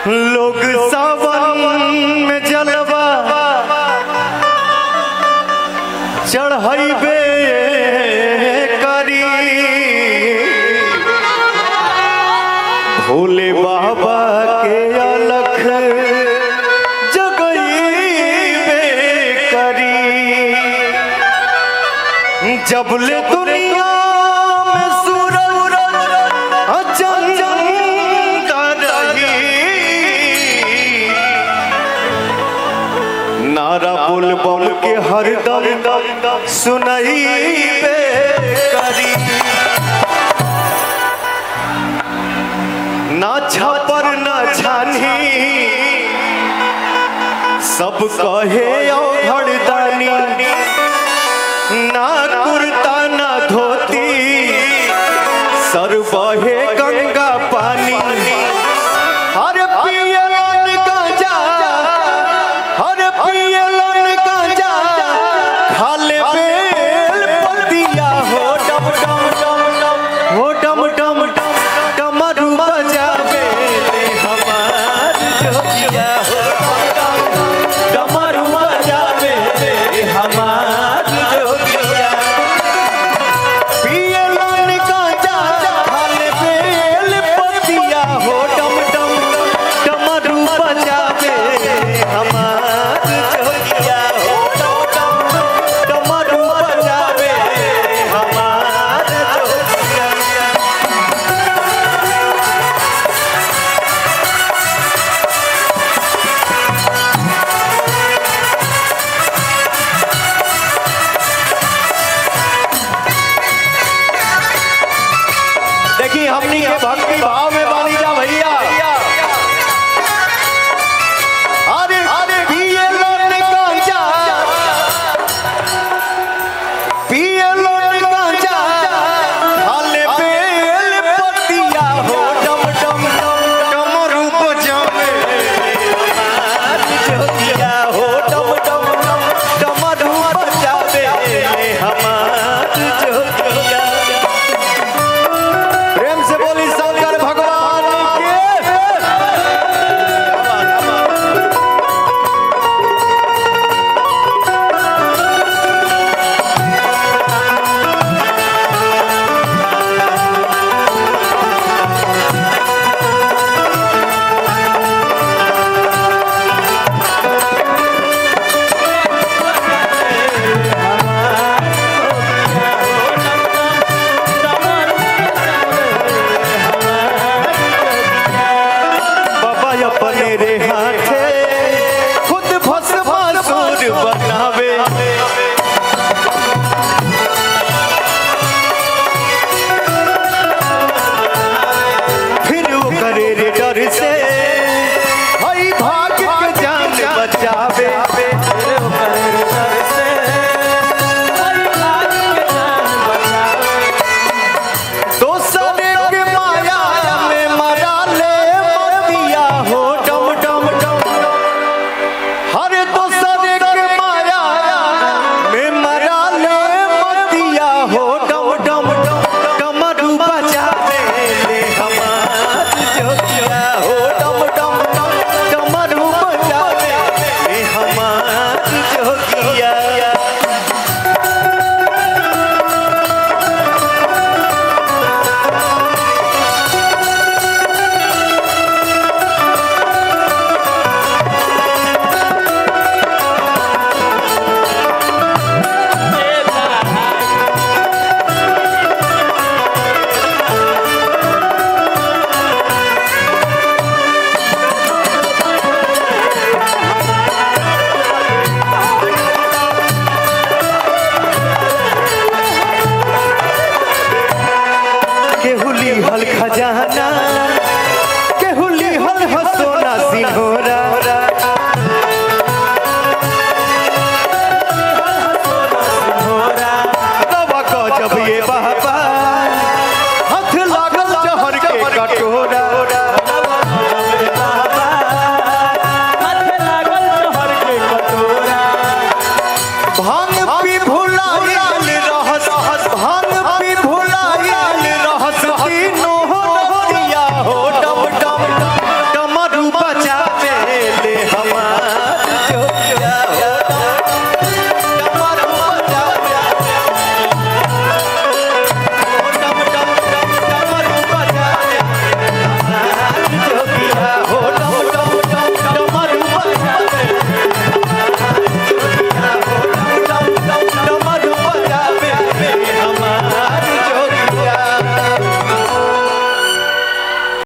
लोग सावन में जलवा चढ़ाइबे करी, भोले बाबा के अलख जगइबे करी। जबले दुनिया में सूरज चंदा रही, नारा बोल बम के हरदम सुनइबे करी। ना छपर ना छानी सब कहे औघड़दानी, ना कुर्ता ना धोती सर बहे गंगा पानी। हर पियलन गांजा, हर पियलन गांजा, खाले बेल पतिया हो डम डम डम डम, हो डम डम डम डमरू बजावे हमार जोगिया हो डम डम डमरू बजावे हमार जोगिया। पियलन गांजा खाले बेल पतिया हो डम डम डमरू बजावे हमार जोगिया हो डम डम डमरू बजावे हमार जोगिया। देखिए हमनी के भक्ति भाव में बानी जा भैया। अरे अरे पियलन गांजा, पियलन गांजा, खाले बेल पतिया हो डम डम डमरू बजावे हमार जोगिया हो डम डम डमरू बजावे हमार जोगिया। प्रेम से बोली शंकर भगवान के। बाबा अपने रे हाथे